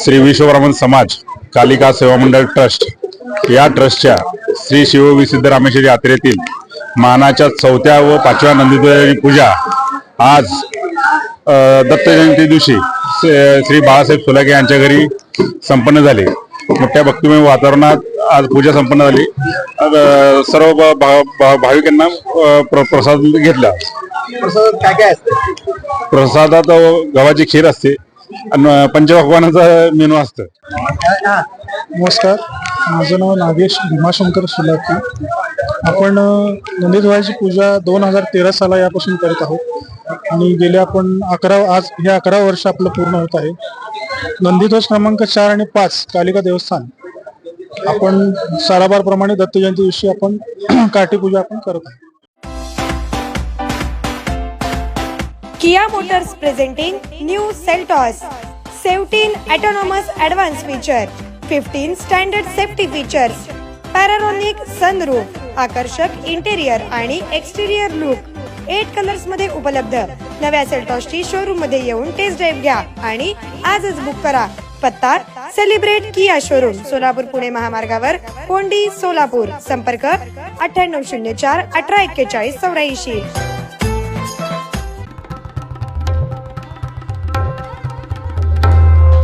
श्री विश्वब्राह्मण समाज कालिका सेवा मंडळ ट्रस्ट या ट्रस्टच्या श्री शिवविसिद्ध रामेश्वर यात्रेतील मानाच्या 4थ्या व 5व्या नंदीध्वजाची पूजा आज दत्त जयंती दिवशी श्री बाळासाहेब सोलाके यांच्या घरी संपन्न झाली। मोठ्या भक्तिमय वातावरणात आज पूजा संपन्न झाली। सर्व भाविकांना प्रसाद घेतला। प्रसादात काय काय असते? प्रसादात गव्हाची खीर असते आणि पंचपक्वान्नाचा मेनू असतं। नमस्कार, माझं नाव नागेश भीमाशंकर सोलाकी। आपण नंदीध्वजाची पूजा 2013 साला यापासून करत आहोत आणि गेले आपण 11 वर्ष आपलं पूर्ण होत आहे। नंदीध्वज क्रमांक 4 आणि 5 कालिका देवस्थान आपण सालाबार प्रमाणे दत्त जयंती दिवशी आपण काठी पूजा आपण करत आहोत। Kia Motors presenting new Seltos 17 autonomous advanced feature, 15 standard safety features, panoramic sunroof, आकर्षक इंटेरियर आणि एक्सटेरियर लुक 8 कलर्स मध्ये उपलब्ध। नव्या सेल्टॉसची शोरूम मध्ये येऊन टेस्ट ड्राइव्ह घ्या आणि आजच बुक करा। पत्ता सेलिब्रेट किया शोरूम, सोलापूर पुणे महामार्गावर, कोंडी सोलापूर। संपर्क 9804 1841 84।